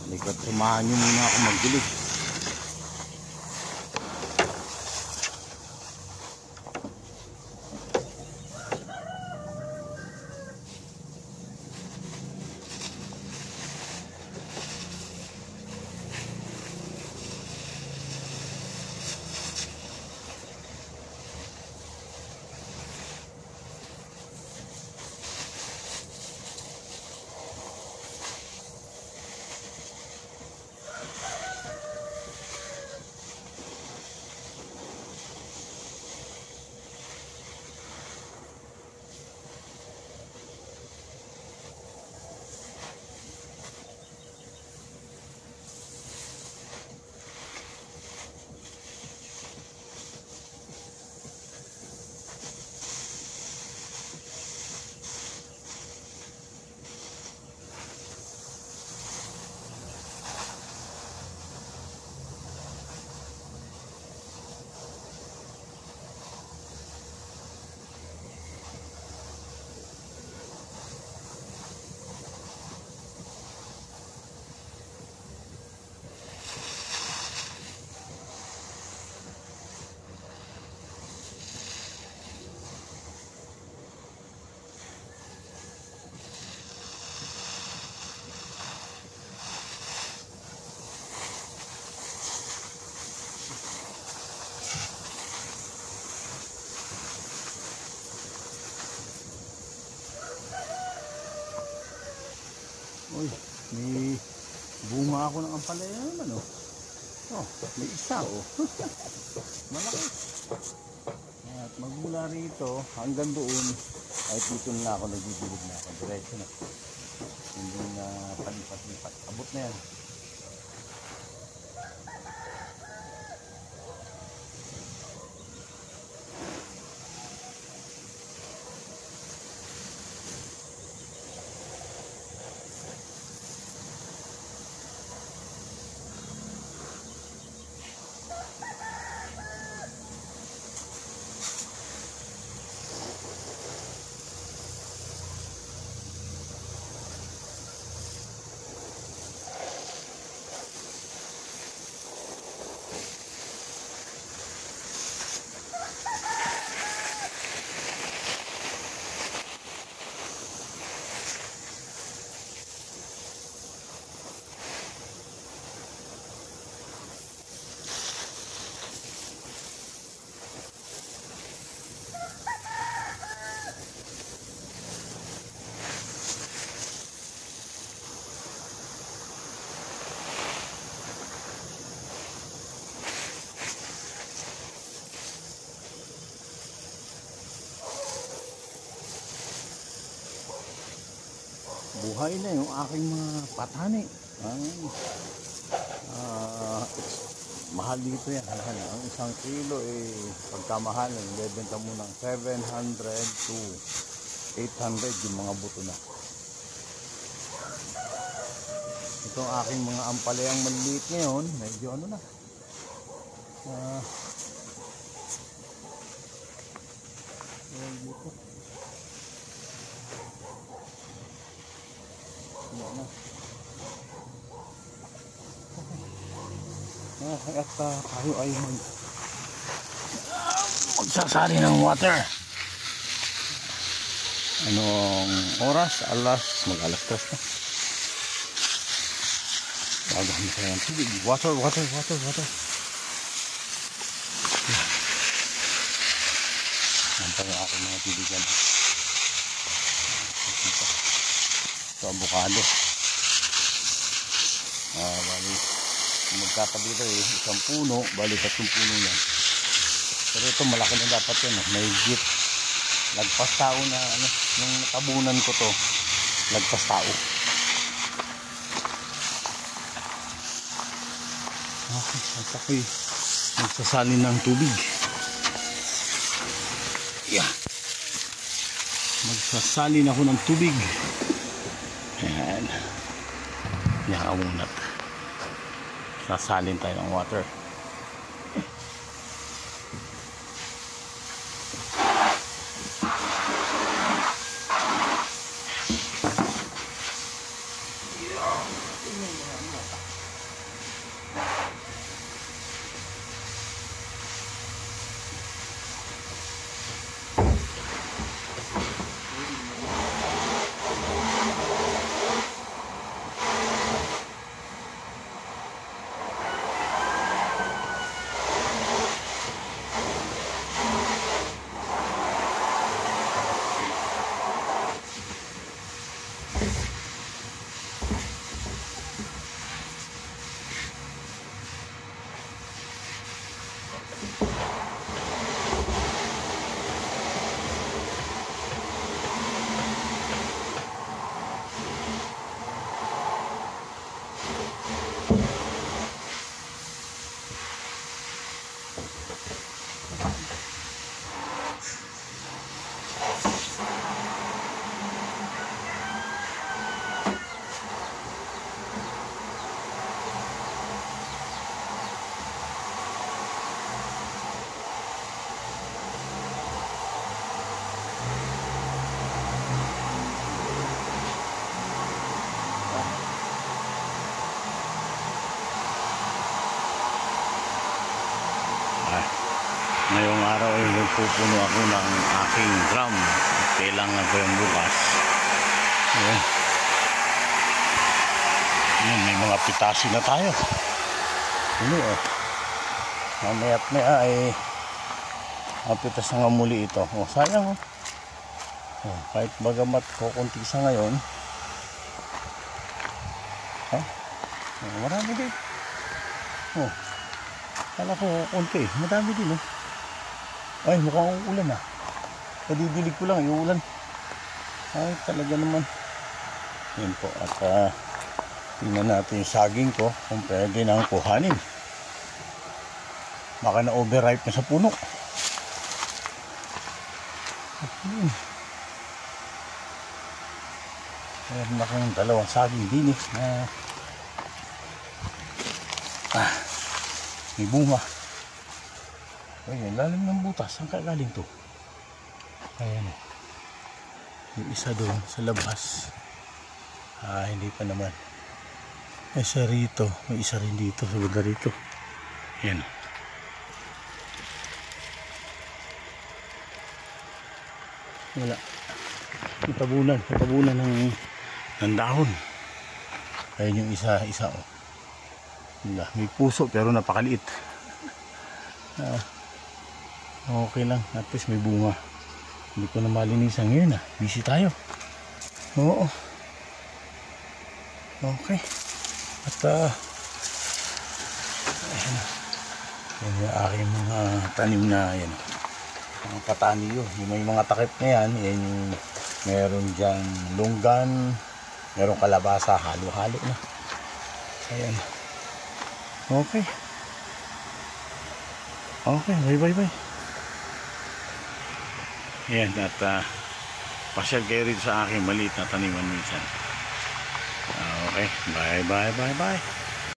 Halika't samahan nyo muna ako magdilig. Uy, may bunga ako ng ampalaya naman, oh. Oh, may isa, oh. Malaki. At magmula rito hanggang doon ay dito na ako nagbibilig na ako. Diretso na. Hindi na palipat-lipat. Abot na yan. Buhay na yung aking mga patani. Mahal dito yan. Ang isang kilo pagkamahal, bebenta mo ng 700 to 800 yung mga buto na. Ito ang aking mga ampalayang maliliit ngayon. Medyo ano na. Dito. At tayo ay magsasali ng water. Anong oras? Mag-alas 3 na. Gagawin tayo ng tubig. Water. Yan pa yung aking mga tubigan. Ito avocado. Bali magkatabi ito isang puno, bali 3 puno yan. Pero ito malaki na dapat yan, may git. Lagpas tao na nung natabunan ko to, lagpas tao. Okay, at ako'y magsasali ng tubig. Yeah. Magsasali na ako ng tubig. Ayan. Nakamunat. Sasalin tayo ng water. Ngayong araw ay nagpupuno ako ng aking drum. Kailangan ko yung bukas. Ayan. Ayan, may mga pitasi na tayo. Ano oh. Mamaya at maya ay mapitas na nga muli ito. Oh, sayang oh. Oh, kahit bagamat kukunti sa ngayon. Ha? Oh, marami din. Oh. Kala ko konti. Madami din oh. Ay, mukhang ulan ah. Kadidilig ko lang, yung ulan. Ay, talaga naman. Yan po. At tingnan natin yung saging ko kung pwede nang kuhanin. Baka na overripe na sa puno. Meron akong dalawang saging din eh. May bunga. Ayan, lalim ng butas. Saan ka galing to? Ayan. Yung isa doon sa labas. Hindi pa naman. May isa rito. May isa rin dito. Sa banda rito. Ayan. Wala. Matabunan. Matabunan ng dahon. Ayan yung isa. Isa oh. May puso pero napakaliit. Okay lang, at least may bunga. Hindi ko na malinisan ngayon busy tayo. Oo. Okay. At ayan yung aking mga tanim na yan. Mga patani yun. Yung may mga takip na yan. Yan yung meron dyan lunggan. Meron kalabasa. Halo-halo na. Ayan. Okay. Okay, bye. Yan, at pasyal kayo rin sa aking maliit na taniman minsan. Okay, bye.